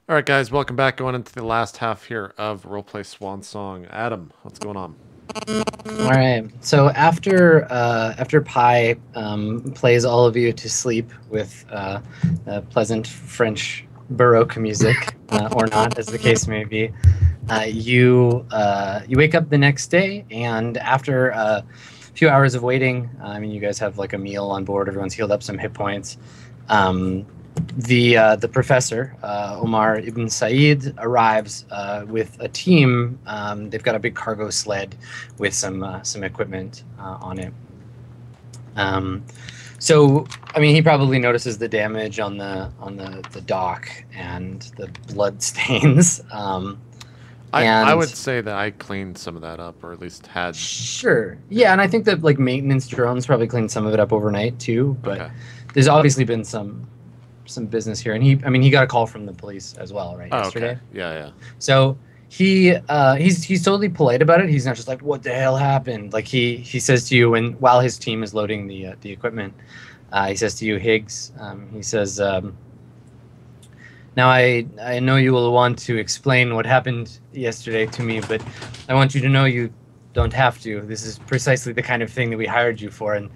All right, guys, welcome back. Going into the last half here of RollPlay Swan Song. Adam, what's going on? All right. So after Pi plays all of you to sleep with pleasant French Baroque music, or not, as the case may be, you wake up the next day, and after a few hours of waiting, I mean, you guys have like a meal on board. Everyone's healed up some hit points. Um, the professor Omar Ibn Said arrives with a team. They've got a big cargo sled with some equipment on it. So I mean, he probably notices the damage on the dock and the blood stains. I would say that I cleaned some of that up, or at least had. Sure, yeah, and I think that like maintenance drones probably cleaned some of it up overnight too. But Okay. there's obviously been some business here, and he got a call from the police as well, right? Oh, Yesterday. okay. Yeah. So he's totally polite about it. He's not just like, what the hell happened? Like he says to you, and while his team is loading the equipment, he says to you, Higgs, he says, now I know you will want to explain what happened yesterday to me, but I want you to know you don't have to. This is precisely the kind of thing that we hired you for, and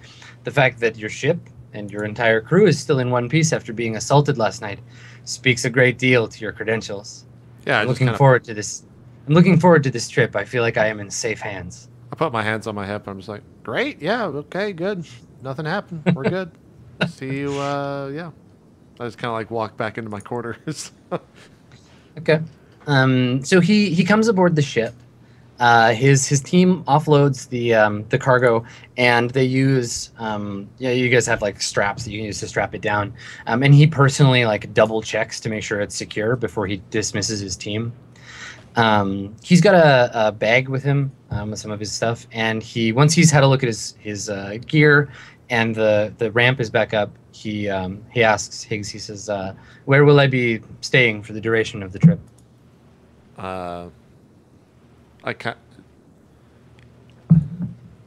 the fact that your ship and your entire crew is still in one piece after being assaulted last night speaks a great deal to your credentials. Yeah. I'm looking forward to this. I'm looking forward to this trip. I feel like I am in safe hands. I put my hands on my hip. And I'm just like, great. Yeah. Okay. Good. Nothing happened. We're good. See you. Yeah. I just kind of like walk back into my quarters. Okay. So he comes aboard the ship. His team offloads the cargo, and they use you guys have like straps that you can use to strap it down. And he personally like double checks to make sure it's secure before he dismisses his team. He's got a bag with him with some of his stuff, and once he's had a look at his gear and the ramp is back up, he asks Higgs. He says, "Where will I be staying for the duration of the trip?" I can't.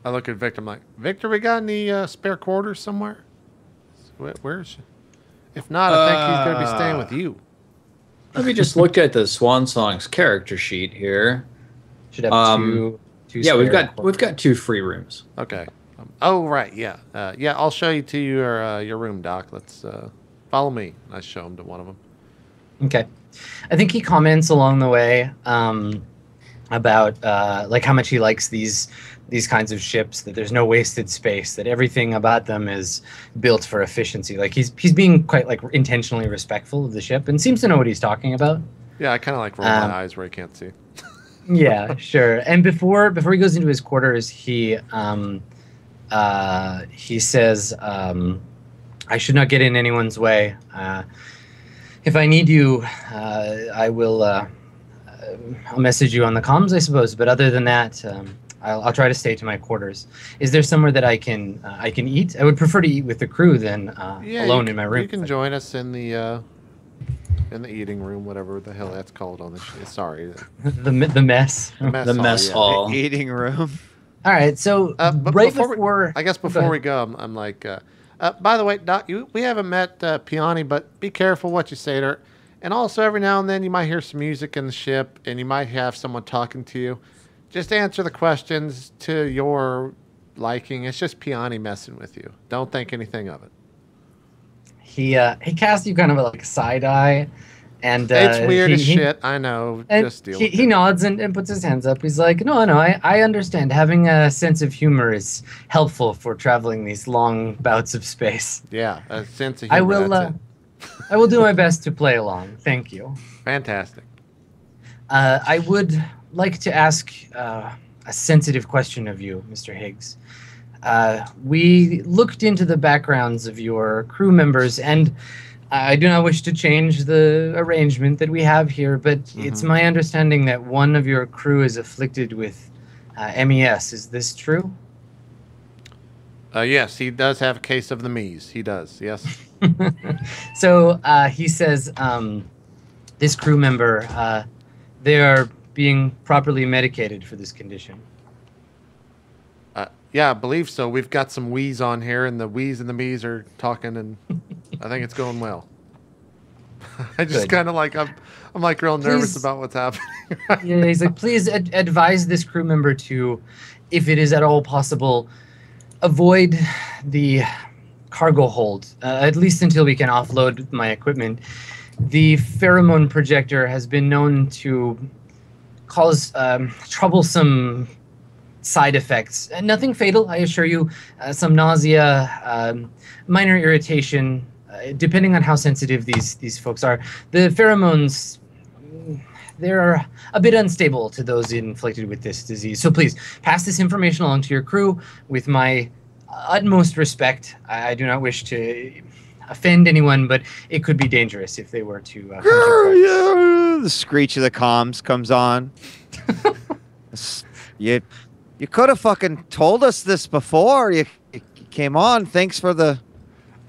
I look at Victor. I'm like, Victor, we got any spare quarters somewhere? Where's? If not, I think he's gonna be staying with you. Let me just look at the Swan Song's character sheet here. Should have two. Yeah, we've spare got 2 free rooms. Okay. Oh right, yeah, yeah. I'll show you to your room, Doc. Let's follow me. I show him to one of them. Okay. I think he comments along the way about like how much he likes these kinds of ships, that there's no wasted space, that everything about them is built for efficiency. Like he's being quite like intentionally respectful of the ship and seems to know what he's talking about. Yeah, I kind of like roll my eyes where I can't see. Yeah, sure. And before he goes into his quarters, he says, I should not get in anyone's way. If I need you, I will. I'll message you on the comms, I suppose. But other than that, I'll try to stay to my quarters. Is there somewhere that I can eat? I would prefer to eat with the crew than alone in my room. You can join us in the eating room, whatever the hell that's called on the shit. Sorry, the mess. The mess hall. The eating room. All right, so but right before we go, I'm like, by the way, Doc, we haven't met Piani, but be careful what you say to her. And also, every now and then, you might hear some music in the ship, and you might have someone talking to you. Just answer the questions to your liking. It's just Piani messing with you. Don't think anything of it. He casts you kind of like a side eye, and it's weird as shit. I know. Just deal with it. He nods and puts his hands up. He's like, no, I understand. Having a sense of humor is helpful for traveling these long bouts of space. Yeah, a sense of humor. That's it. I will do my best to play along. Thank you. Fantastic. I would like to ask a sensitive question of you, Mr. Higgs. We looked into the backgrounds of your crew members, and I do not wish to change the arrangement that we have here, but it's my understanding that one of your crew is afflicted with MES. Is this true? Yes, he does have a case of the MES. He does, yes. So he says this crew member, they are being properly medicated for this condition. Yeah, I believe so. We've got some wheeze on here, and the wheeze and the me's are talking, and I think it's going well. I just kind of like I'm like real nervous about what's happening. Yeah, he's like, please advise this crew member to, if it is at all possible, avoid the cargo hold, at least until we can offload my equipment. The pheromone projector has been known to cause troublesome side effects. Nothing fatal, I assure you. Some nausea, minor irritation, depending on how sensitive these folks are. The pheromones, they're a bit unstable to those inflicted with this disease. So please, pass this information along to your crew with my utmost respect. I do not wish to offend anyone, but it could be dangerous if they were to the screech of the comms comes on. You could have fucking told us this before you came on. Thanks for the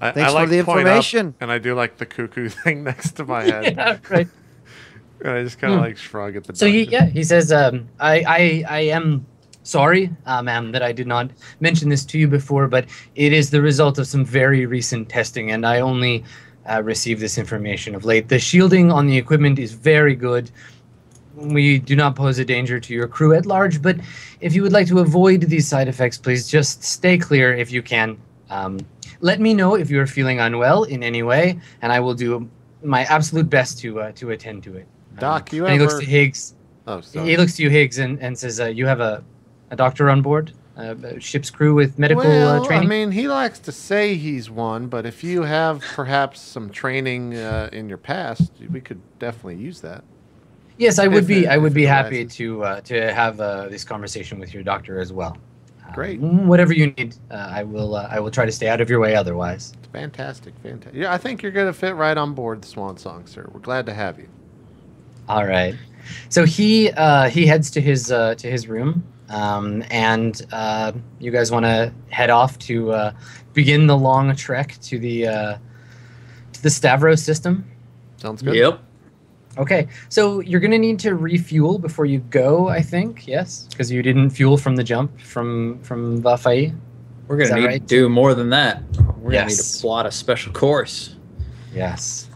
information. And I do like the cuckoo thing next to my head. Yeah, right. And I just kind of like shrug at the So doctor. he says, I am sorry, ma'am, that I did not mention this to you before, but it is the result of some very recent testing, and I only received this information of late. The shielding on the equipment is very good. We do not pose a danger to your crew at large, but if you would like to avoid these side effects, please just stay clear if you can. Let me know if you are feeling unwell in any way, and I will do my absolute best to attend to it. Doc, you and he looks to Higgs. Oh, sorry. He looks to you, Higgs, and says, you have a doctor on board? A ship's crew with medical training? I mean, he likes to say he's one, but if you have perhaps some training in your past, we could definitely use that. Yes, I would be happy to have this conversation with your doctor as well. Great. Whatever you need, I will try to stay out of your way otherwise. Fantastic. Yeah, I think you're going to fit right on board the Swan Song, sir. We're glad to have you. All right. So he heads to his room, and you guys want to head off to begin the long trek to the Stavros system. Sounds good. Yep. Okay, so you're going to need to refuel before you go, I think, yes? Because you didn't fuel from the jump from Vafai. We're going to need to do more than that. We're going to need Yes. to plot a special course. Yes.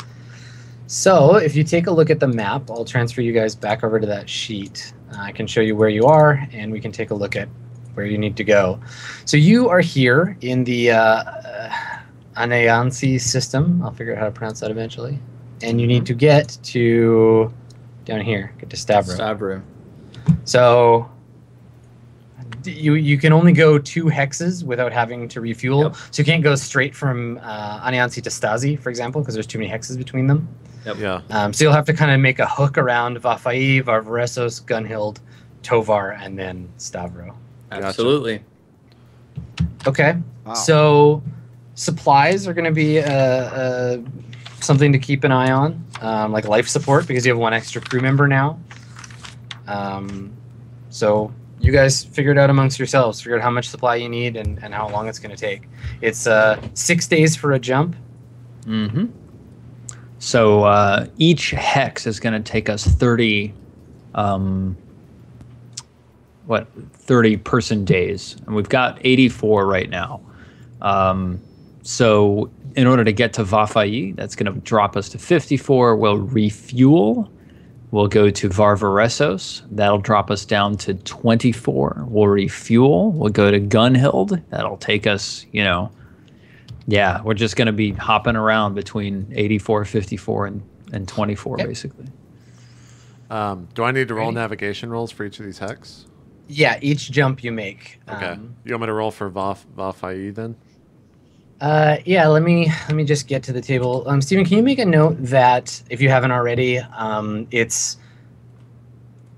So if you take a look at the map, I'll transfer you guys back over to that sheet. I can show you where you are, and we can take a look at where you need to go. So you are here in the Anayansi system. I'll figure out how to pronounce that eventually. And you need to get to down here, get to Stavro. So you can only go 2 hexes without having to refuel. Yep. So you can't go straight from Anayansi to Stasi, for example, because there's too many hexes between them. Yep. Yeah. So you'll have to kind of make a hook around Vafai, Varvaresos, Gunhild, Tovar, and then Stavro. Absolutely. Okay. Wow. So supplies are going to be something to keep an eye on, like life support, because you have 1 extra crew member now. So you guys figure it out amongst yourselves. Figure out how much supply you need and how long it's going to take. It's 6 days for a jump. Mm-hmm. So each hex is going to take us 30 person days, and we've got 84 right now. So in order to get to Vafai, that's going to drop us to 54. We'll refuel. We'll go to Varvaresos. That'll drop us down to 24. We'll refuel. We'll go to Gunhild. That'll take us, yeah, we're just going to be hopping around between 84, 54, and 24, basically. Do I need to roll navigation rolls for each of these hex? Yeah, each jump you make. Okay. You want me to roll for Vafai then? Yeah, let me just get to the table. Steven, can you make a note that if you haven't already, it's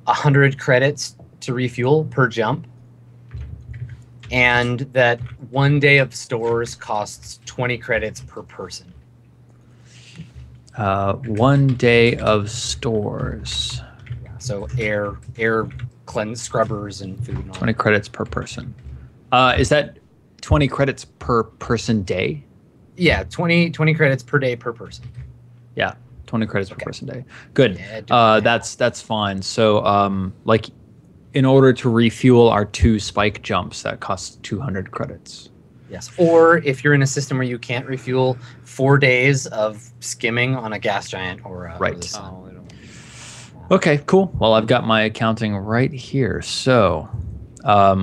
100 credits to refuel per jump, and that 1 day of stores costs 20 credits per person. 1 day of stores. So air cleanse scrubbers and food. And all 20 credits per person. Is that 20 credits per person day? Yeah, 20 credits per day per person. Yeah, 20 credits per person day. Good. Yeah, that's fine. So in order to refuel our 2 spike jumps, that costs 200 credits. Yes. Or if you're in a system where you can't refuel, 4 days of skimming on a gas giant or Right. the sun. Okay, cool. Well, I've got my accounting right here. So, Let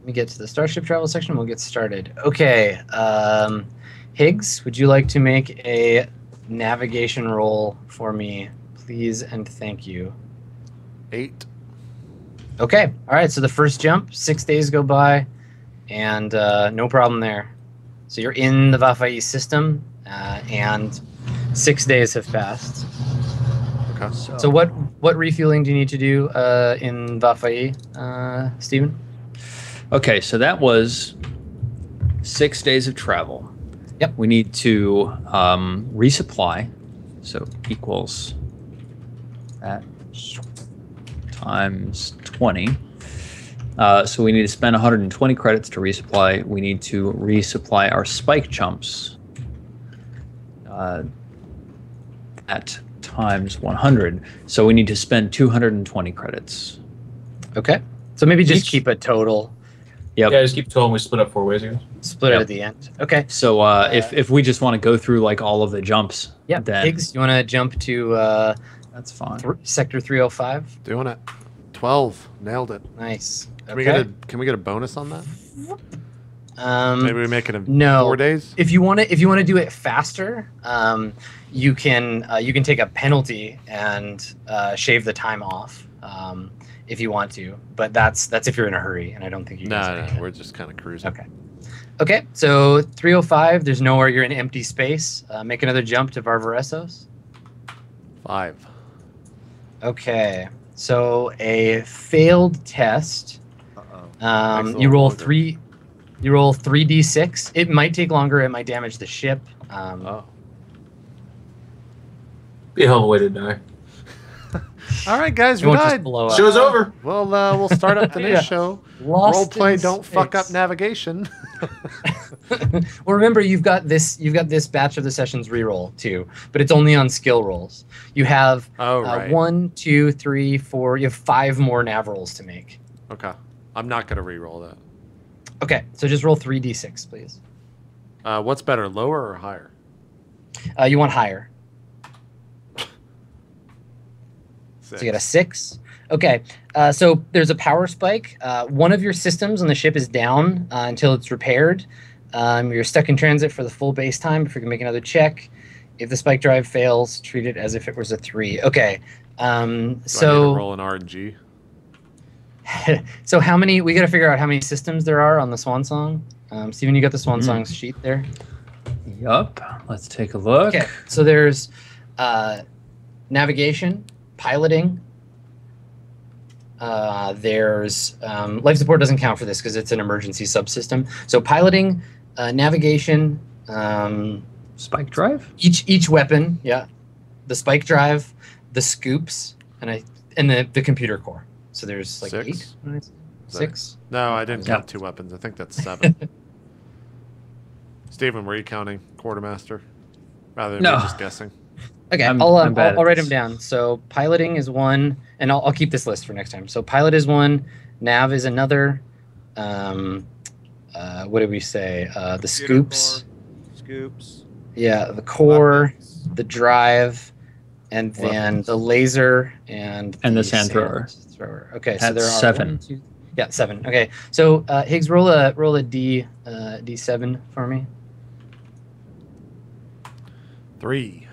me get to the Starship Travel section. We'll get started. Okay. Higgs, would you like to make a navigation roll for me, please and thank you? 8. Okay. All right. So the first jump, 6 days go by, and no problem there. So you're in the Vafai system, and 6 days have passed. Okay. So what refueling do you need to do in Vafai, Stephen? Okay, so that was 6 days of travel. Yep. We need to resupply, so equals that times 20. So we need to spend 120 credits to resupply. We need to resupply our spike jumps at times 100. So we need to spend 220 credits. Okay. So maybe just Each- keep a total. Yep. Yeah, just keep total and we split up 4 ways here. Split it Yep. at the end. Okay. So if we just want to go through like all of the jumps, Yeah. then Higgs, you want to jump to that's fine. sector 305? Doing it. 12. Nailed it. Nice. Can we get a bonus on that? Maybe we make it in no. 4 days. If you want to do it faster, you can take a penalty and shave the time off if you want to. But that's if you're in a hurry, and I don't think you guys are. No, we're just kind of cruising. Okay. Okay. So 305. There's nowhere you're in empty space. Make another jump to Varvaresos. 5. Okay. So a failed test. Uh-oh. You roll longer. 3. You roll 3d6. It might take longer. It might damage the ship. Oh. Be a hell of a way to die. All right, guys, It we won't just died. blow up. Show's over. Well, we'll start up the next Yeah. show. Lost Roleplay, in don't fuck up space. navigation. Well, remember you've got this batch of the sessions reroll too, but it's only on skill rolls. You have Oh, right. 1, 2, 3, 4. You have 5 more nav rolls to make. Okay. I'm not going to re-roll that. Okay, so just roll 3d6, please. What's better, lower or higher? You want higher, 6. so you get a 6. Okay, so there's a power spike. One of your systems on the ship is down until it's repaired. You're stuck in transit for the full base time before you can make another check. If the spike drive fails, treat it as if it was a 3. Okay, Do I need to so roll an RNG? so how many? We got to figure out how many systems there are on the Swan Song. Steven, you got the Swan Song sheet there. Yup. Let's take a look. Okay, so there's navigation, piloting. There's life support doesn't count for this because it's an emergency subsystem. So piloting, navigation, Spike drive? each weapon, yeah, the spike drive, the scoops, and the computer core. So there's like 6? 8, Is that- 6. No, I didn't count 2 weapons. I think that's 7. Steven, were you counting quartermaster? Rather than No. me just guessing. Okay, I'm I'll bad at write them this. down. So piloting is 1, and I'll keep this list for next time. So pilot is 1, nav is another. What did we say? The scoops. Scoops. Yeah, the core, Weapons. the drive, and then Weapons. the laser and the sand thrower. Okay, so That's there are 7. 1, 2, yeah, 7. Okay, so Higgs, roll a D7 for me. 3.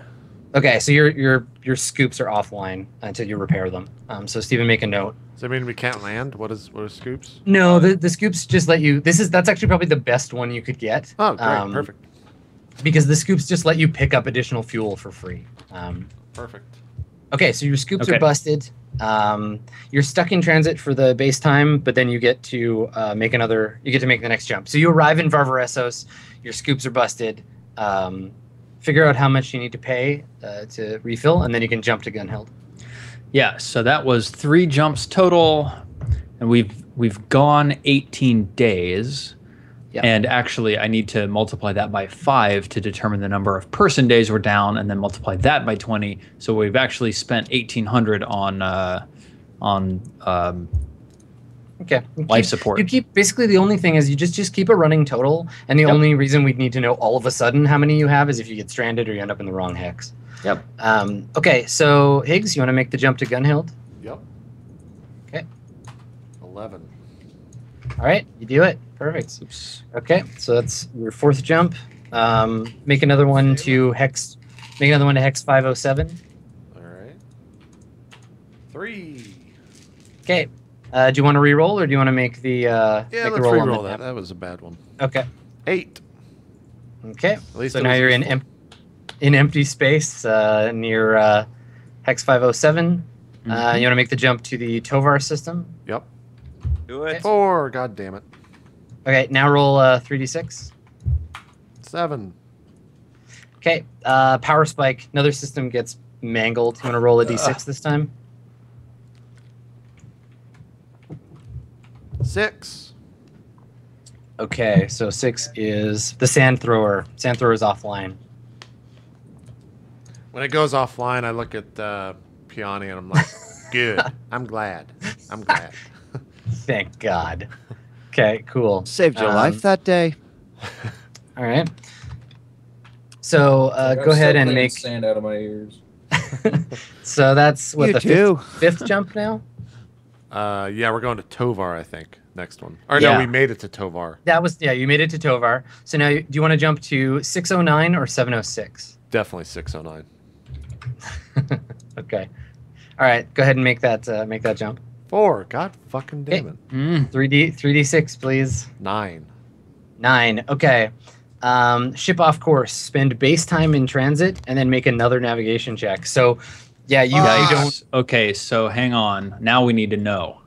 Okay, so your scoops are offline until you repair them. So Steven, make a note. Does that mean we can't land? What is scoops? No, the scoops just let you. That's actually probably the best one you could get. Oh, great. Perfect. Because the scoops just let you pick up additional fuel for free. Perfect. Okay, so your scoops Okay. are busted. You're stuck in transit for the base time, but then you get to make the next jump. So you arrive in Varvaresos. Your scoops are busted. Figure out how much you need to pay to refill, and then you can jump to Gunhild. Yeah, so that was 3 jumps total, and we've gone 18 days. Yeah. And actually, I need to multiply that by 5 to determine the number of person days we're down, and then multiply that by 20. So we've actually spent 1,800 on Okay. Life support. You keep basically the only thing is you just keep a running total, and the only reason we'd need to know all of a sudden how many you have is if you get stranded or you end up in the wrong hex. Yep. Okay, so Higgs, you want to make the jump to Gunhild? Yep. Okay. 11. All right, you do it. Perfect. Oops. Okay, so that's your 4th jump. Make another one to hex. Make another one to hex 507. All right. 3. Okay. Do you want to re-roll or do you want to make the Yeah, make let's the roll on re-roll the that. map? That was a bad one. Okay. 8. Okay. At least So it now was you're useful. in empty space near hex 507. You want to make the jump to the Tovar system. Yep. Do it. 4. God damn it. Okay. Now roll 3d6. 7. Okay. Power spike. Another system gets mangled. You want to roll a d6 this time? 6. Okay. So 6 is the sand thrower. Sand thrower is offline. When it goes offline, I look at Peony and I'm like, good. I'm glad. I'm glad. Thank God. Okay. Cool. Saved your life that day. All right. So go ahead and make. sand out of my ears. So that's what You the too. fifth jump now. Yeah, we're going to Tovar, I think. Next one. Or Yeah. no, we made it to Tovar. That was you made it to Tovar. So now do you want to jump to 609 or 706? Definitely 609. Okay. All right. Go ahead and make that jump. 4. God fucking damn it. 3d6, please. 9. 9. Okay. Ship off course. Spend base time in transit, and then make another navigation check. So, yeah, you don't. Okay, so hang on. Now we need to know.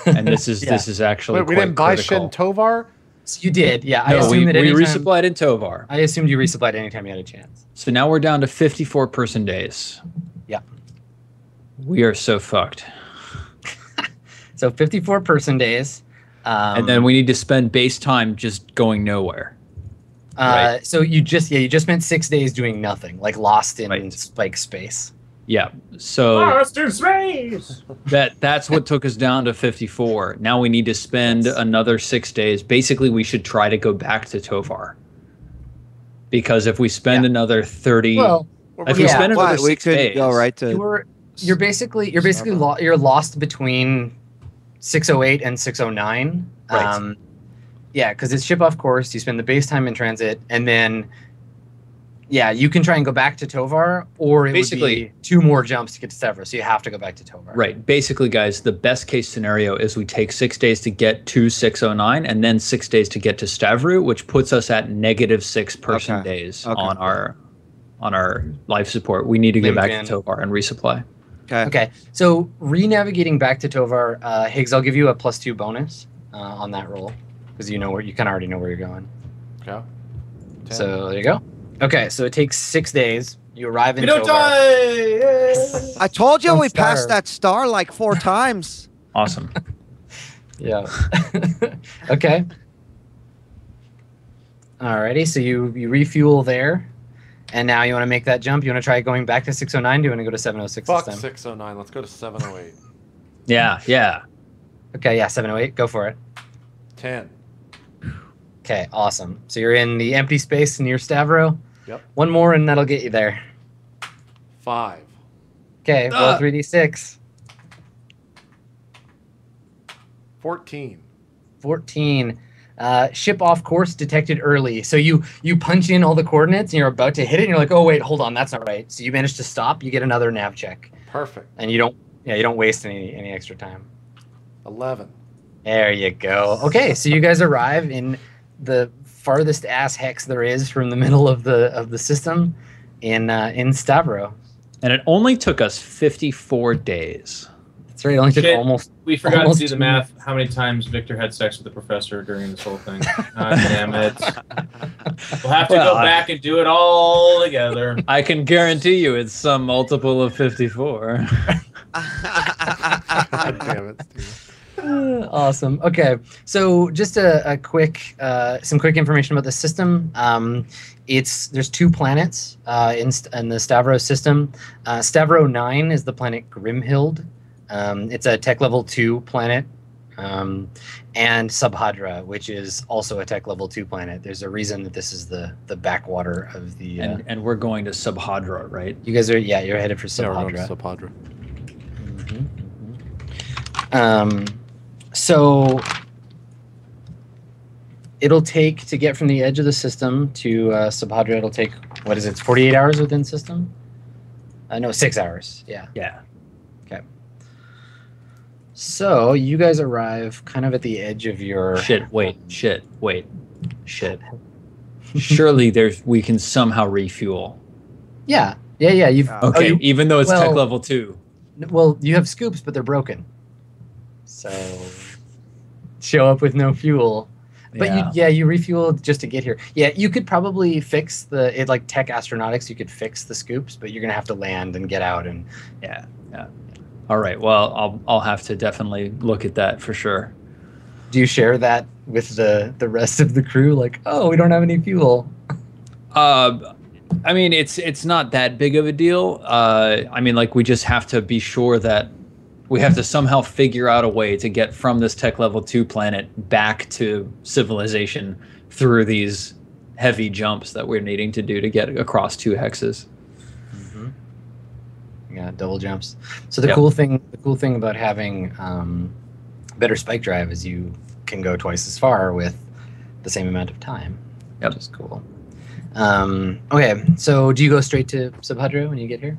And this is this is actually Wait, we quite didn't buy critical. Shin Tovar? So you did, yeah. I No, assumed we that anytime, resupplied in Tovar. I assumed you resupplied anytime you had a chance. So now we're down to 54 person days. Yeah. We are so fucked. So 54 person days. And then we need to spend base time just going nowhere. Right. So you just spent 6 days doing nothing, like lost in Right. spike space. Yeah. So Lost in space! that's what took us down to 54. Now we need to spend another 6 days. Basically, we should try to go back to Tovar. Because if we spend another 30, Well, if we yeah. spend another we 6 could days, go right to. you're basically you're lost between 608 and 609. Right. Yeah, because it's ship off course. You spend the base time in transit, and then you can try and go back to Tovar, or it Basically- would be 2 more jumps to get to Stavros. So you have to go back to Tovar. Right. Basically, guys, the best case scenario is we take 6 days to get to 609 and then 6 days to get to Stavru, which puts us at negative 6 person days on our life support. We need to get back to Tovar and resupply. Okay. So re-navigating back to Tovar, Higgs, I'll give you a +2 bonus on that roll because you kind of already know where you're going. Okay. 10. So there you go. Okay, so it takes 6 days. You arrive in We don't Tovar. die! I told you Don't we passed starve. that star like 4 times. Awesome. Yeah. Okay. Alrighty, so you refuel there, and now you want to make that jump. You want to try going back to 609? Do you want to go to 706 Fuck this time? 609. Let's go to 708. Yeah. Okay, yeah, 708. Go for it. 10. Okay, awesome. So you're in the empty space near Stavro. Yep. 1 more, and that'll get you there. 5. Okay, roll 3d6. 14. 14. Ship off course detected early. So you punch in all the coordinates and you're about to hit it and you're like, oh wait, hold on, that's not right. So you manage to stop, you get another nav check. Perfect. And you don't waste any extra time. 11. There you go. Okay, so you guys arrive in the farthest ass hex there is from the middle of the system in Stavro. And it only took us 54 days. That's right, it only took Shit. almost We forgot to Almost do the math. How many times Victor had sex with the professor during this whole thing? God damn it. We'll have to Well, go back and do it all together. I can guarantee you it's some multiple of 54. God damn it, Steve. Awesome. Okay, so just a quick, some quick information about the system. There's 2 planets in the Stavro system. Stavro 9 is the planet Grimhild. It's a tech level 2 planet. and Subhadra, which is also a tech level 2 planet. There's a reason that this is the backwater of the. And we're going to Subhadra, right? You guys are you're headed for Yeah, we're going to Subhadra. Subhadra. So it'll take to get from the edge of the system to Subhadra. It'll take what is it? 48 hours within system? No, 6 hours. Yeah. Yeah. Okay. So you guys arrive kind of at the edge of your Shit. Surely we can somehow refuel. Yeah. You've Okay, even though it's tech well- level 2. well, you have scoops, but they're broken. So show up with no fuel. But you refuel just to get here. Yeah, you could probably fix like tech astronautics. You could fix the scoops, but you're gonna have to land and get out and. Yeah. All right. Well, I'll have to definitely look at that for sure. Do you share that with the rest of the crew? Like, oh, we don't have any fuel. I mean, it's not that big of a deal. I mean, like we just have to be sure that we have to somehow figure out a way to get from this tech level 2 planet back to civilization through these heavy jumps that we're needing to do to get across 2 hexes. Mm-hmm. Yeah, double jumps. So the cool thing about having better spike drive is you can go twice as far with the same amount of time. Yep. Which is cool. Okay, so do you go straight to Subhadra when you get here?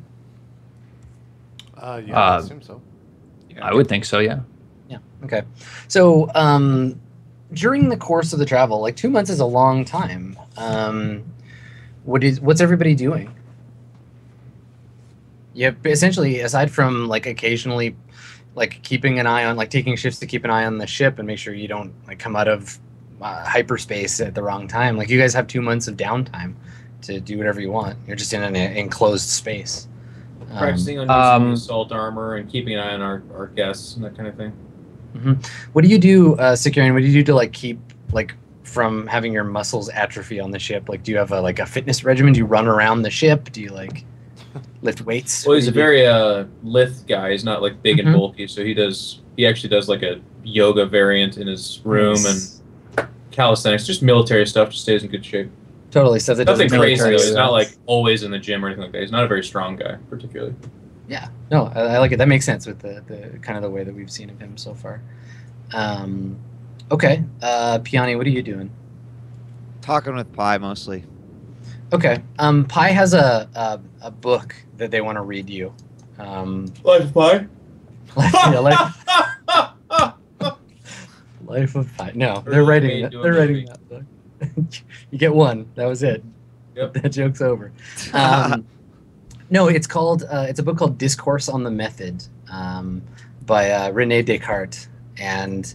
Yeah, I assume so. I would think so, yeah. Yeah. Okay. So during the course of the travel, like 2 months is a long time. What's everybody doing? Yeah, essentially, aside from like occasionally, like keeping an eye on, like taking shifts to keep an eye on the ship and make sure you don't like come out of hyperspace at the wrong time. Like you guys have 2 months of downtime to do whatever you want. You're just in an enclosed space. Practicing on using assault armor and keeping an eye on our guests and that kind of thing. Mm-hmm. What do you do, Securian? What do you do to like keep like from having your muscles atrophy on the ship? Like, do you have a fitness regimen? Do you run around the ship? Do you like lift weights? Well, he's a very lithe guy. He's not like big and bulky, so he actually does like a yoga variant in his room and calisthenics, just military stuff, just stays in good shape. Totally stuff that Nothing crazy though. He's stuff. not like always in the gym or anything like that. He's not a very strong guy, particularly. Yeah, no, I like it. That makes sense with the kind of the way that we've seen of him so far. Okay, Piani, what are you doing? Talking with Pi mostly. Okay, Pi has a book that they want to read you. Life of Pi. Life of Pi. No, they're writing that. They're writing that book. You get one. That was it. Yep. That joke's over. No, it's called. It's a book called Discourse on the Method by René Descartes, and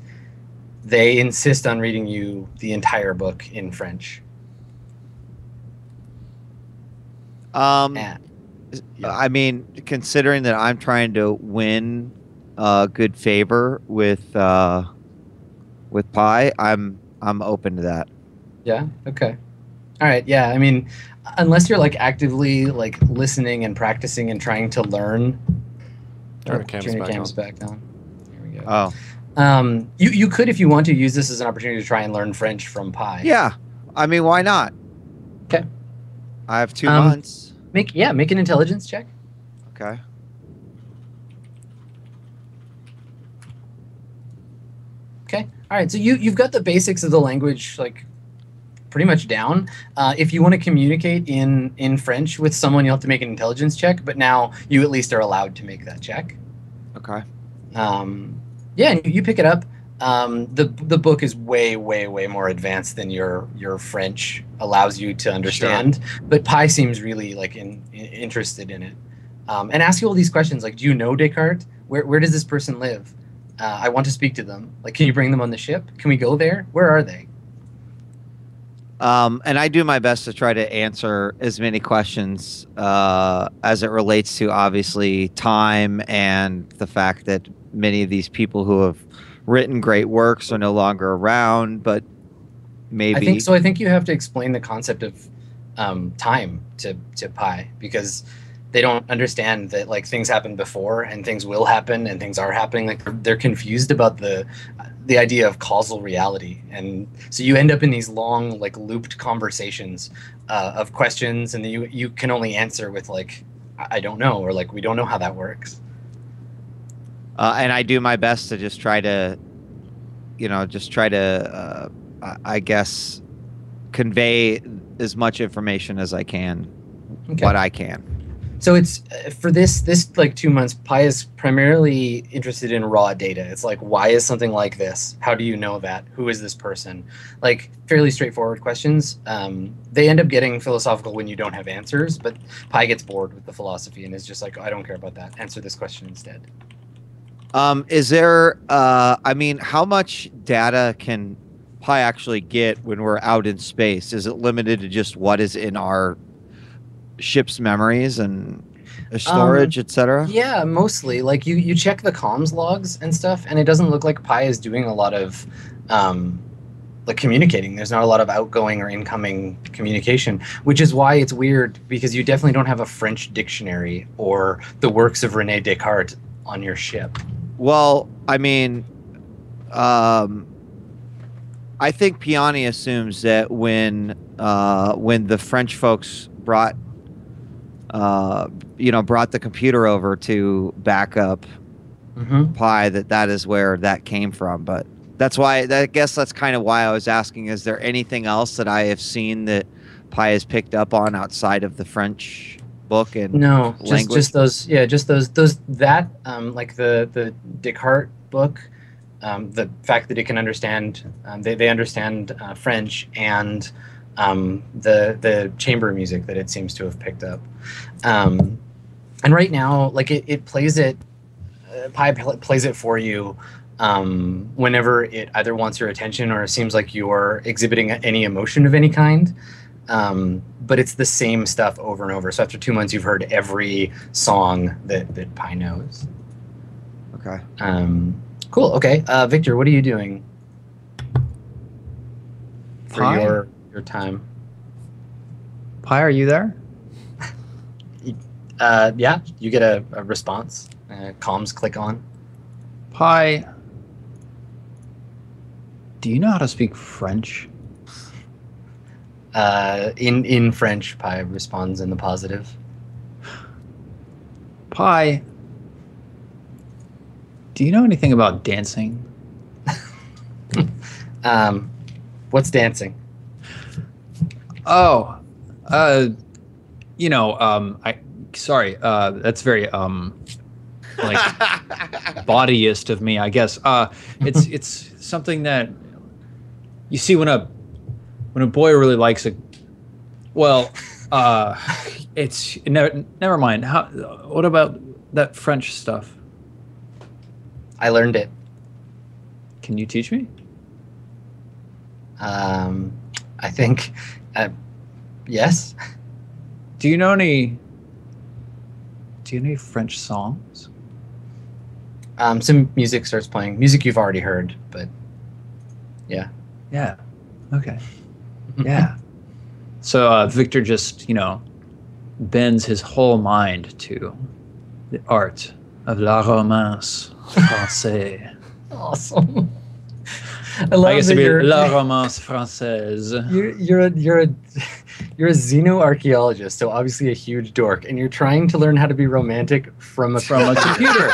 they insist on reading you the entire book in French. I mean, considering that I'm trying to win good favor with Pi, I'm open to that. Yeah. Okay. All right. Yeah. I mean, unless you're like actively like listening and practicing and trying to learn. Turn your cams back on. Here we go. Oh. You could, if you want to, use this as an opportunity to try and learn French from Pi. Yeah. I mean, why not? Okay. I have 2 months. Make an intelligence check. Okay. Okay. All right. So you've got the basics of the language like pretty much down. If you want to communicate in French with someone, you'll have to make an intelligence check. But now you at least are allowed to make that check. Okay. Yeah, and you pick it up. The book is way more advanced than your French allows you to understand. Sure. But Pi seems really like interested in it, and ask you all these questions like, do you know Descartes? Where does this person live? I want to speak to them. Like, can you bring them on the ship? Can we go there? Where are they? And I do my best to try to answer as many questions as it relates to obviously time and the fact that many of these people who have written great works are no longer around, but maybe. I think so. I think you have to explain the concept of time to Pi, because they don't understand that like things happened before and things will happen and things are happening. Like they're confused about the idea of causal reality, and so you end up in these long, like, looped conversations of questions, and you can only answer with like, I don't know, or like, we don't know how that works. And I do my best to just try to, I guess, convey as much information as I can, what I can. So it's for this like 2 months, Pi is primarily interested in raw data. It's like, why is something like this? How do you know that? Who is this person? Like, fairly straightforward questions. They end up getting philosophical when you don't have answers, but Pi gets bored with the philosophy and is just like, I don't care about that. Answer this question instead. Is there, how much data can Pi actually get when we're out in space? Is it limited to just what is in our ship's memories and storage, etc.? Yeah, mostly. Like, you check the comms logs and stuff, and it doesn't look like Pi is doing a lot of like communicating. There's not a lot of outgoing or incoming communication, which is why it's weird, because you definitely don't have a French dictionary or the works of René Descartes on your ship. Well, I mean, I think Piani assumes that when the French folks brought the computer over to back up Pi, that is where that came from. But that's why, I guess that's kind of why I was asking, is there anything else that I have seen that Pi has picked up on outside of the French book and language? just those like the Descartes book, the fact that it can understand, they understand French, and the chamber music that it seems to have picked up, and right now, like, it plays it, Pi plays it for you whenever it either wants your attention or it seems like you're exhibiting any emotion of any kind. But it's the same stuff over and over. So after 2 months, you've heard every song that Pi knows. Okay. Cool. Okay. Victor, what are you doing for your time? Pi, are you there? Yeah, you get a response. Comms click on. Pi, do you know how to speak French? In French, Pi responds in the positive. Pi, do you know anything about dancing? What's dancing? Oh, sorry, that's very like bodyist of me, I guess. It's something that you see when a boy really likes a, well, it's never mind. What about that French stuff? I learned it. Can you teach me? I think, yes. Do you know any French songs? Some music starts playing. Music you've already heard, but yeah. Yeah. Okay. Yeah. So Victor just, bends his whole mind to the art of la romance française. Awesome. I love guess that it'd be you're la romance française. You're a xenoarchaeologist, so obviously a huge dork, and you're trying to learn how to be romantic from a computer.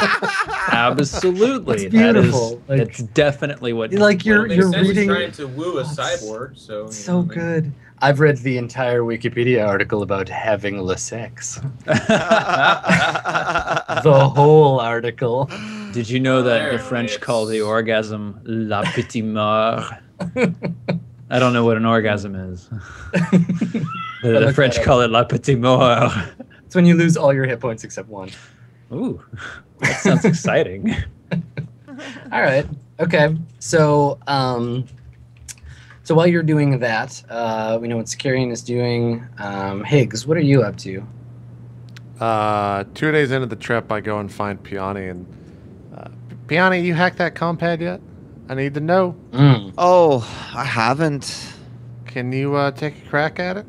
Absolutely. It's beautiful. That's definitely what. Like, you're reading. Trying to woo a cyborg, so good. I've read the entire Wikipedia article about having le sex. The whole article. Did you know that the French call the orgasm la petite mort? I don't know what an orgasm is. The French call it la petite mort. It's when you lose all your hit points except one. Ooh, that sounds exciting. All right. Okay. So, so while you're doing that, we know what Sicarian is doing. Higgs, what are you up to? 2 days into the trip, I go and find Piani, and Piani, you hacked that compad yet? I need to know. Oh, I haven't. Can you take a crack at it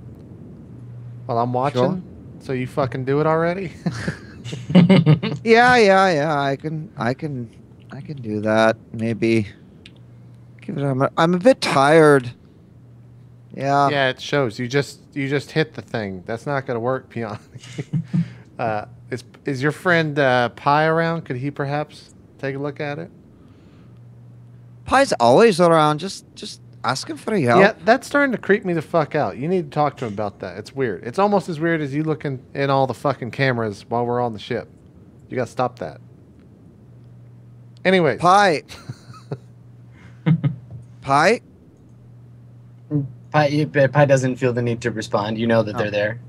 while I'm watching? Sure. So you fucking do it already? Yeah. I can do that. Maybe Give it. I'm a bit tired. Yeah. Yeah, it shows. You just hit the thing. That's not going to work, Peony. Is your friend Pi around? Could he perhaps take a look at it? Pi's always around. Just ask him for help. Yeah, that's starting to creep me the fuck out. You need to talk to him about that. It's weird. It's almost as weird as you looking in all the fucking cameras while we're on the ship. You got to stop that. Anyways. Pi. Pi? Pi doesn't feel the need to respond. You know that they're there.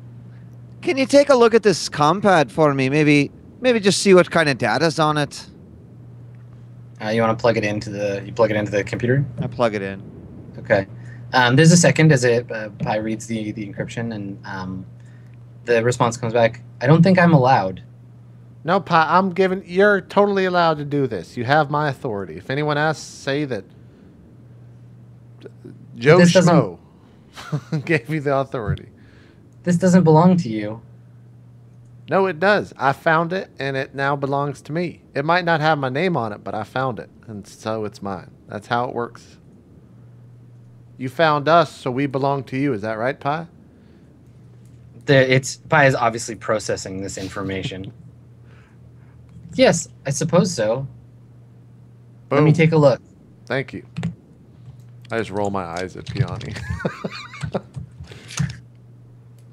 Can you take a look at this compad for me? Maybe just see what kind of data's on it. You want to plug it into the computer? I plug it in. Okay. There's a second as Pi reads the encryption, and the response comes back. I don't think I'm allowed. No, Pi, you're totally allowed to do this. You have my authority. If anyone asks, say that Joe Schmo gave you the authority. This doesn't belong to you. No, it does. I found it, and it now belongs to me. It might not have my name on it, but I found it, and so it's mine. That's how it works. You found us, so we belong to you. Is that right, Pi? Pi is obviously processing this information. Yes, I suppose so. Boom. Let me take a look. Thank you. I just roll my eyes at Peony.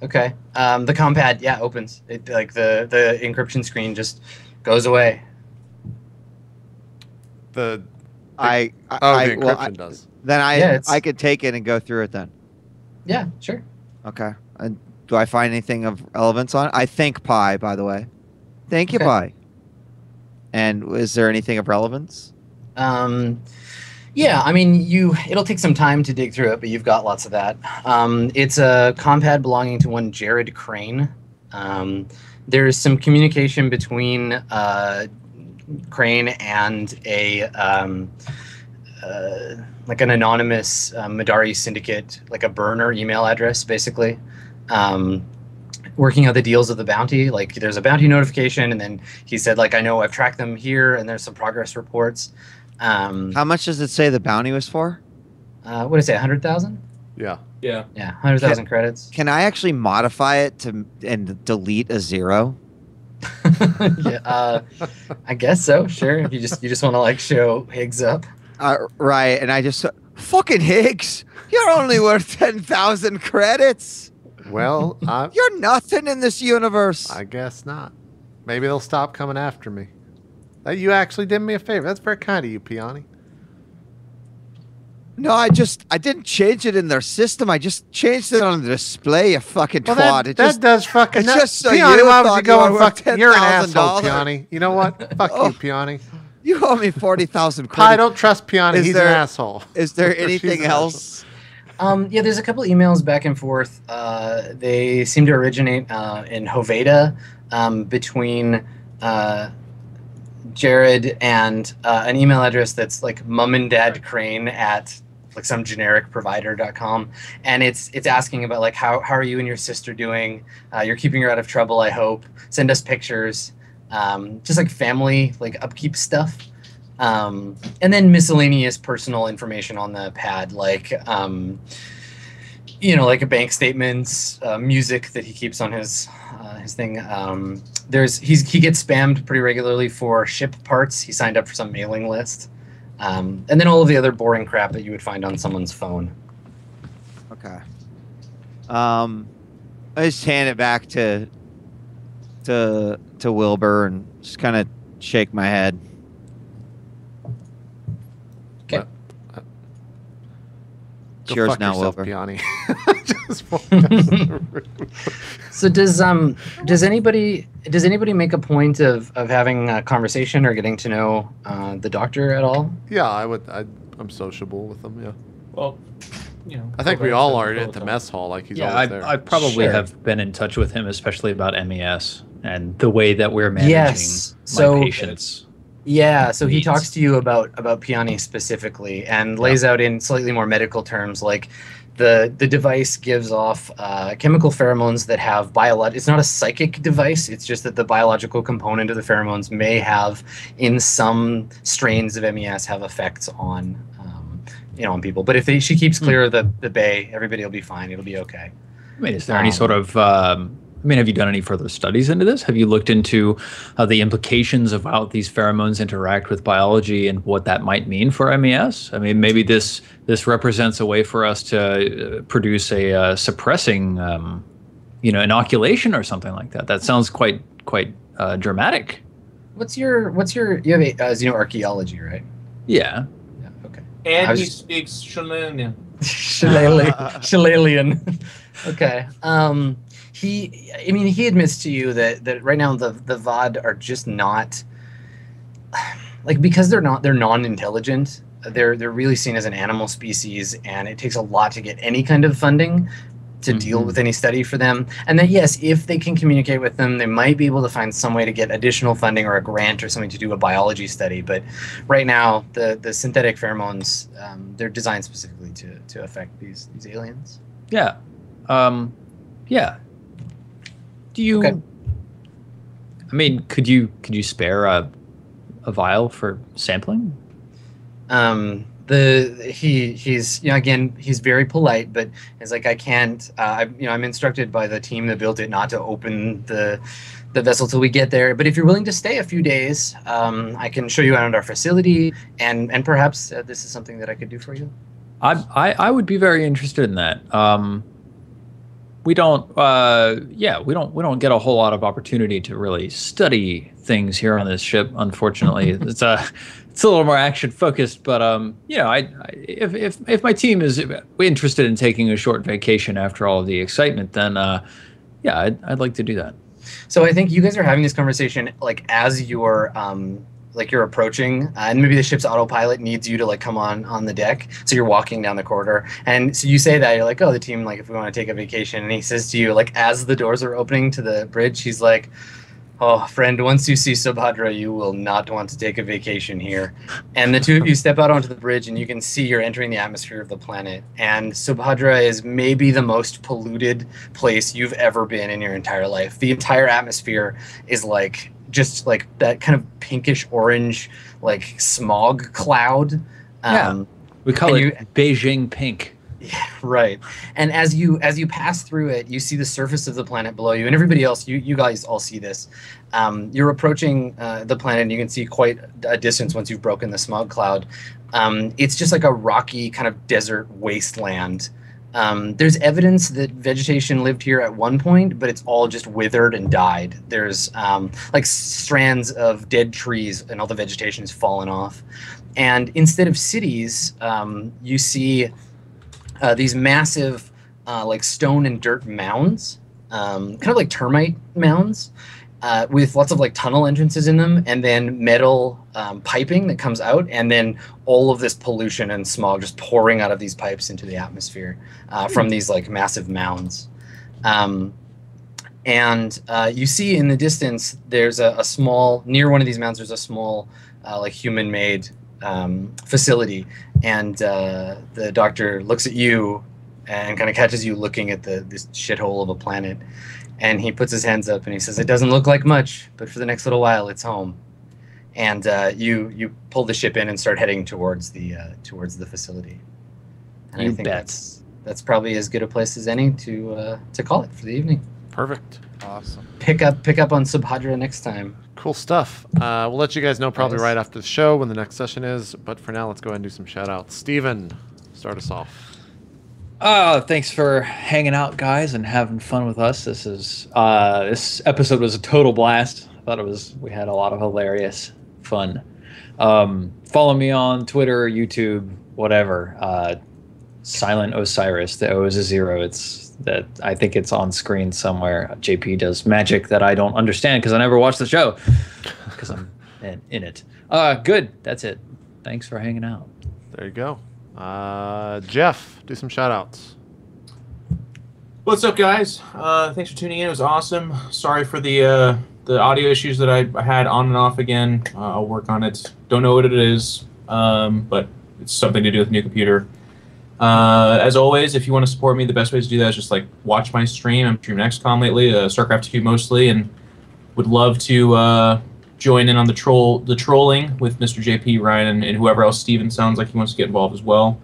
Okay. The compad, opens. It the encryption screen just goes away. The encryption does. Then I could take it and go through it then. Yeah, sure. Okay. Do I find anything of relevance on it? I thank Pi, by the way. Thank you, Pi. And is there anything of relevance? Yeah, I mean, it'll take some time to dig through it, but you've got lots of that. It's a compad belonging to one Jared Crane. There's some communication between Crane and an anonymous Madari syndicate, like a burner email address, basically. Working out the deals of the bounty. Like, there's a bounty notification, and then he said, like, I know I've tracked them here, and there's some progress reports. How much does it say the bounty was for? What did it say, 100,000? Yeah. Yeah, 100,000 credits. Can I actually modify it and delete a 0? Yeah, I guess so. Sure. If you just want to like show Higgs up. Right, and I just fucking Higgs. You're only worth 10,000 credits. Well, you're nothing in this universe. I guess not. Maybe they'll stop coming after me. You actually did me a favor. That's very kind of you, Peony. No, I didn't change it in their system. I just changed it on the display, you fucking twat. That does fucking nuts. Just so Peony, why would you go and fuck? $10,000. You're an asshole, Peony. You know what? Fuck you, Peony. You owe me 40,000 credits. Pi, don't trust Peony. He's an asshole. Is there anything else? Yeah, there's a couple emails back and forth. They seem to originate in Hoveda between Jared and an email address that's like mumandadcrane at like some generic provider.com, and it's asking about like how are you and your sister doing? You're keeping her out of trouble, I hope. Send us pictures. Just like family, like upkeep stuff. And then miscellaneous personal information on the pad, like like bank statements, music that he keeps on his thing. He gets spammed pretty regularly for ship parts. He signed up for some mailing list. And then all of the other boring crap that you would find on someone's phone. Okay. I just hand it back to Wilbur and just kind of shake my head. Okay. Cheers now, Wilbur. So does anybody make a point of having a conversation or getting to know the doctor at all? Yeah, I'm sociable with them. Yeah. Well, I think we all are at the mess hall. Like he's always there. I probably have been in touch with him, especially about MES and the way that we're managing my patients. Yeah, so he talks to you about Peony specifically and lays out in slightly more medical terms, like the device gives off chemical pheromones that have it's not a psychic device, it's just that the biological component of the pheromones may have, in some strains of MES, have effects on on people. But if she keeps clear of the bay, everybody will be fine. It'll be okay. I mean, is there any sort of have you done any further studies into this? Have you looked into the implications of how these pheromones interact with biology and what that might mean for MES? I mean, maybe this represents a way for us to produce a suppressing, inoculation or something like that. That sounds quite dramatic. What's your you have archaeology, right? Yeah. Yeah. Okay. And he speaks Shillelagh. Shillelagh. Okay. He admits to you that right now the VOD are just not because they're non-intelligent. They're really seen as an animal species, and it takes a lot to get any kind of funding to deal with any study for them. And that, yes, if they can communicate with them, they might be able to find some way to get additional funding or a grant or something to do a biology study. But right now, the synthetic pheromones, they're designed specifically to affect these aliens. Yeah. Yeah. Do you? Okay. I mean, could you spare a vial for sampling? He's again, he's very polite, but it's like, I can't. I'm instructed by the team that built it not to open the vessel till we get there. But if you're willing to stay a few days, I can show you around our facility, and perhaps this is something that I could do for you. I would be very interested in that. We don't get a whole lot of opportunity to really study things here on this ship. Unfortunately, it's a little more action focused. But if my team is interested in taking a short vacation after all of the excitement, then I'd like to do that. So I think you guys are having this conversation as you're you're approaching, and maybe the ship's autopilot needs you to come on the deck. So you're walking down the corridor, and so you say that, you're like, oh, the team, if we want to take a vacation. And he says to you, as the doors are opening to the bridge, he's like, oh, friend, once you see Subhadra, you will not want to take a vacation here. And the two of you step out onto the bridge, and you can see you're entering the atmosphere of the planet. And Subhadra is maybe the most polluted place you've ever been in your entire life. The entire atmosphere is just that kind of pinkish orange, smog cloud. We call it Beijing pink. Yeah, right. And as you pass through it, you see the surface of the planet below you, and everybody else, you guys all see this. You're approaching the planet, and you can see quite a distance once you've broken the smog cloud. It's just like a rocky kind of desert wasteland. There's evidence that vegetation lived here at one point, but it's all just withered and died. There's strands of dead trees, and all the vegetation has fallen off. And instead of cities, you see these massive stone and dirt mounds, kind of like termite mounds, with lots of tunnel entrances in them, and then metal piping that comes out, and then all of this pollution and smog just pouring out of these pipes into the atmosphere from these massive mounds. And you see in the distance, there's a small, near one of these mounds, there's a small human-made facility, and the doctor looks at you and kind of catches you looking at this shithole of a planet. And he puts his hands up and he says, "It doesn't look like much, but for the next little while, it's home." And you pull the ship in and start heading towards the facility. And I think that's probably as good a place as any to call it for the evening. Perfect. Awesome. Pick up on Subhadra next time. Cool stuff. We'll let you guys know probably right after the show when the next session is. But for now, let's go ahead and do some shout outs. Steven, start us off. Thanks for hanging out, guys, and having fun with us. This episode was a total blast. I thought we had a lot of hilarious fun. Follow me on Twitter, YouTube, whatever. Silent Osiris. The O is a 0. I think it's on screen somewhere. JP does magic that I don't understand because I never watched the show because I'm in it. Good. That's it. Thanks for hanging out. There you go. Geoff, do some shout outs. What's up, guys? Thanks for tuning in. It was awesome. Sorry for the audio issues that I had on and off again. I'll work on it. Don't know what it is, but it's something to do with the new computer. As always, if you want to support me, the best way to do that is just watch my stream. I'm streaming XCOM lately, StarCraft 2 mostly, and would love to join in on the trolling with Mr. JP, Ryan, and whoever else. Steven sounds like he wants to get involved as well.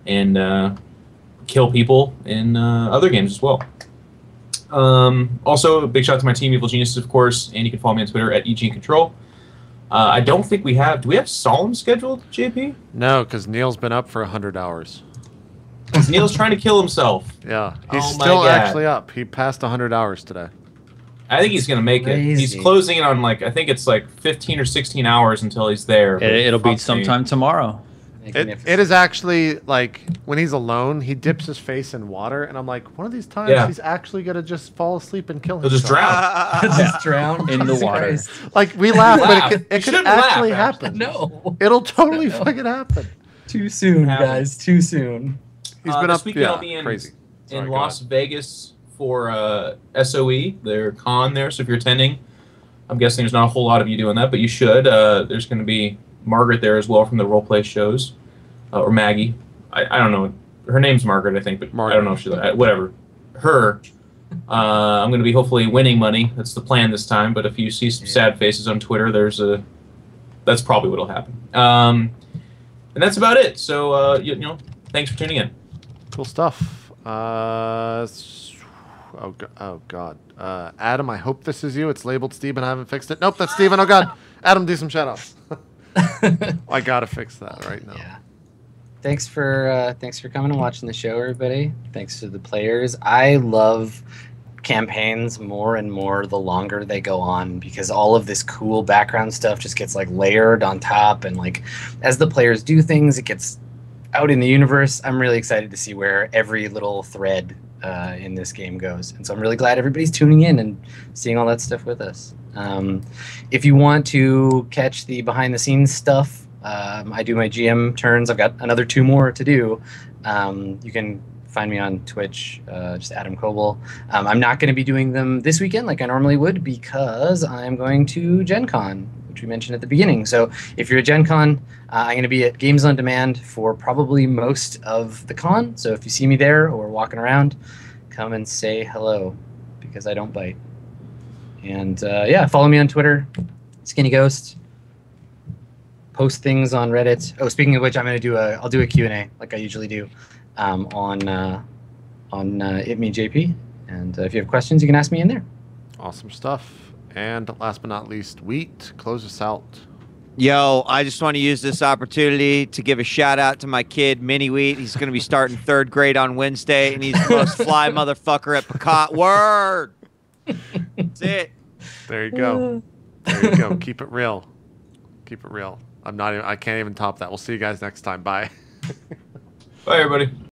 and kill people in other games as well. Also, a big shout out to my team, Evil Geniuses, of course, and you can follow me on Twitter at EG.iNcontroL. I don't think we have... Do we have Solemn scheduled, JP? No, because Neil's been up for 100 hours. Neil's trying to kill himself. Yeah, he's Oh my still God. actually up. He passed 100 hours today. I think he's going to make it. He's closing in on, like, I think it's like 15 or 16 hours until he's there. It'll be sometime tomorrow. It is actually, like, when he's alone, he dips his face in water, and I'm like, one of these times he's actually going to just fall asleep and kill himself. He'll just drown. Just drown in the water. Like, we laugh, but it could actually happen. No. It'll totally fucking happen. Too soon, guys. Too soon. He's been up, this weekend I'll be crazy. In Las Vegas for SOE, their con there. So if you're attending, I'm guessing there's not a whole lot of you doing that, but you should. There's going to be Margaret there as well from the RollPlay shows, or Maggie. I don't know. Her name's Margaret, I think, but I don't know if she's whatever. Her. I'm going to be hopefully winning money. That's the plan this time. But if you see some sad faces on Twitter, that's probably what'll happen. And that's about it. So you know, thanks for tuning in. Cool stuff. Oh God. Adam, I hope this is you. It's labeled Steven. I haven't fixed it. Nope, that's Steven. Oh God. Adam, do some shout-outs. I gotta fix that right now. Yeah. Thanks for coming and watching the show, everybody. Thanks to the players. I love campaigns more and more the longer they go on, because all of this cool background stuff just gets like layered on top, and like as the players do things, it gets out in the universe. I'm really excited to see where every little thread in this game goes, and so I'm really glad everybody's tuning in and seeing all that stuff with us. If you want to catch the behind the scenes stuff, I do my GM turns. I've got another 2 more to do. You can find me on Twitch, just Adam Koebel. I'm not going to be doing them this weekend like I normally would, because I'm going to Gen Con, which we mentioned at the beginning. So if you're at Gen Con, I'm going to be at Games on Demand for probably most of the con. So if you see me there or walking around, come and say hello, because I don't bite. And yeah, follow me on Twitter, Skinny Ghost. Post things on Reddit. Oh, speaking of which, I'll do a Q&A like I usually do on itmeJP. And if you have questions, you can ask me in there. Awesome stuff. And last but not least, Wheat, close us out. Yo, I just want to use this opportunity to give a shout out to my kid, Mini Wheat. He's going to be starting 3rd grade on Wednesday, and he's the most fly motherfucker at Pecan. Word! That's it. There you go. There you go. Keep it real. Keep it real. I can't even top that. We'll see you guys next time. Bye. Bye, everybody.